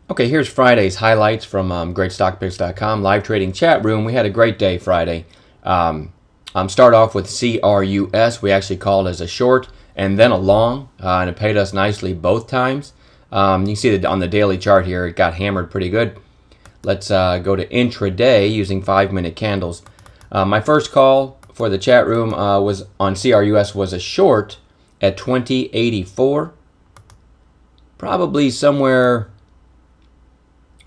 Okay, here's Friday's highlights from GreatStockPicks.com live trading chat room. We had a great day Friday. Start off with CRUS. We actually called as a short and then a long, and it paid us nicely both times. You can see that on the daily chart here, it got hammered pretty good. Let's go to intraday using 5-minute candles. My first call for the chat room was on CRUS was a short at 2084. Probably somewhere,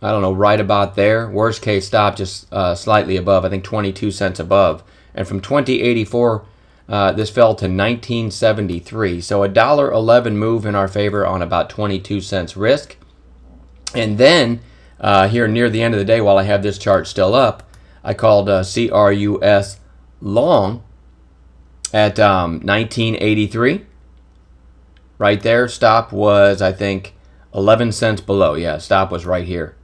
I don't know, right about there. Worst case stop just slightly above, I think 22 cents above. And from 2084, this fell to 1973. So a $1.11 move in our favor on about 22 cents risk. And then here near the end of the day, while I have this chart still up, I called CRUS long at 1983. Right there, stop was, I think, 11 cents below. Yeah, stop was right here.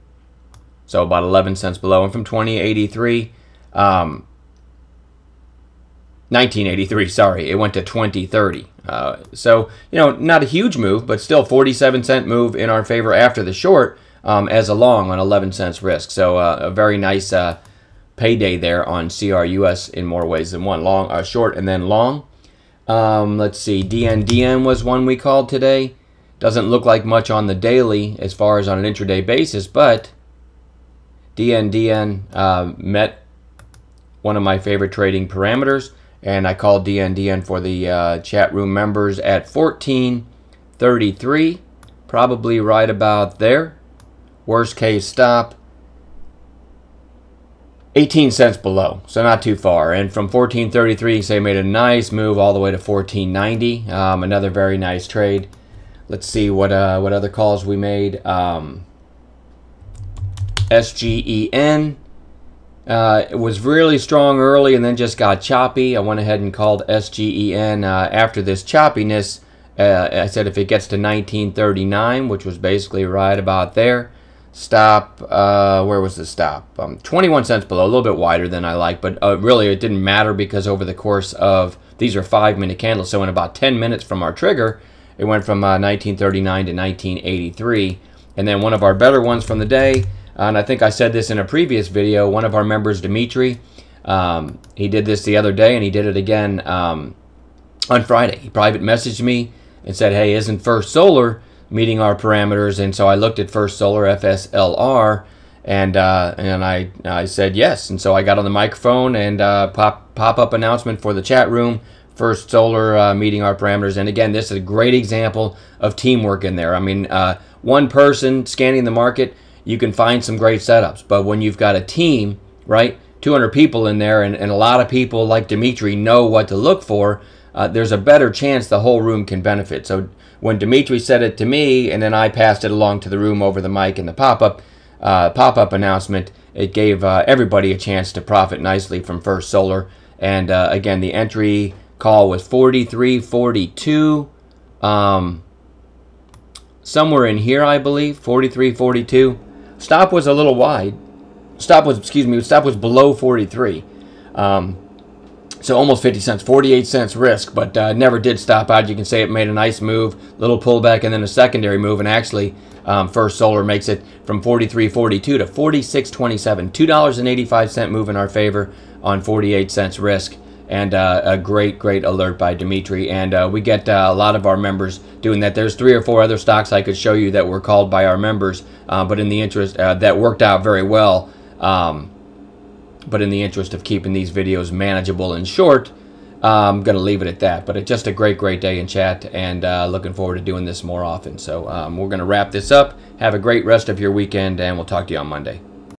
So about 11 cents below. And from 1983, sorry, it went to 2030. So, not a huge move, but still 47-cent move in our favor after the short as a long on 11 cents risk. So a very nice payday there on CRUS in more ways than one. Long, short, and then long. Let's see, DNDN was one we called today. Doesn't look like much on the daily as far as on an intraday basis, but DNDN met one of my favorite trading parameters, and I called DNDN for the chat room members at 14.33, probably right about there. Worst case stop, 18 cents below, so not too far. And from 14.33, you say made a nice move all the way to 14.90. Another very nice trade. Let's see what other calls we made. SGEN. It was really strong early and then just got choppy. I went ahead and called SGEN after this choppiness. I said if it gets to 1939, which was basically right about there. Stop, where was the stop? 21 cents below, a little bit wider than I like, but really it didn't matter because over the course of, these are 5-minute candles, so in about 10 minutes from our trigger, it went from 1939 to 1983. And then one of our better ones from the day, and I think I said this in a previous video, one of our members, Dimitri, he did this the other day and he did it again on Friday. He private messaged me and said, hey, isn't First Solar meeting our parameters? And so I looked at First Solar, FSLR, and I said yes. And so I got on the microphone and pop-up announcement for the chat room, First Solar meeting our parameters. And again, this is a great example of teamwork in there. I mean, one person scanning the market, you can find some great setups. But when you've got a team, right, 200 people in there, and a lot of people like Dimitri know what to look for, there's a better chance the whole room can benefit. So when Dimitri said it to me, and then I passed it along to the room over the mic in the pop-up announcement, it gave everybody a chance to profit nicely from First Solar. And again, the entry call was 43.42, somewhere in here, I believe, 43.42. Stop was a little wide. Stop was below 43. So almost 50 cents, 48 cents risk, but never did stop out. You can say it made a nice move, little pullback, and then a secondary move, and actually First Solar makes it from 43.42 to 46.27, $2.85 move in our favor on 48 cents risk, and a great alert by Dimitri. And we get a lot of our members doing that. There's 3 or 4 other stocks I could show you that were called by our members, but in the interest that worked out very well. But in the interest of keeping these videos manageable and short, I'm going to leave it at that. But it's just a great day in chat, and looking forward to doing this more often. So we're going to wrap this up. Have a great rest of your weekend, and we'll talk to you on Monday.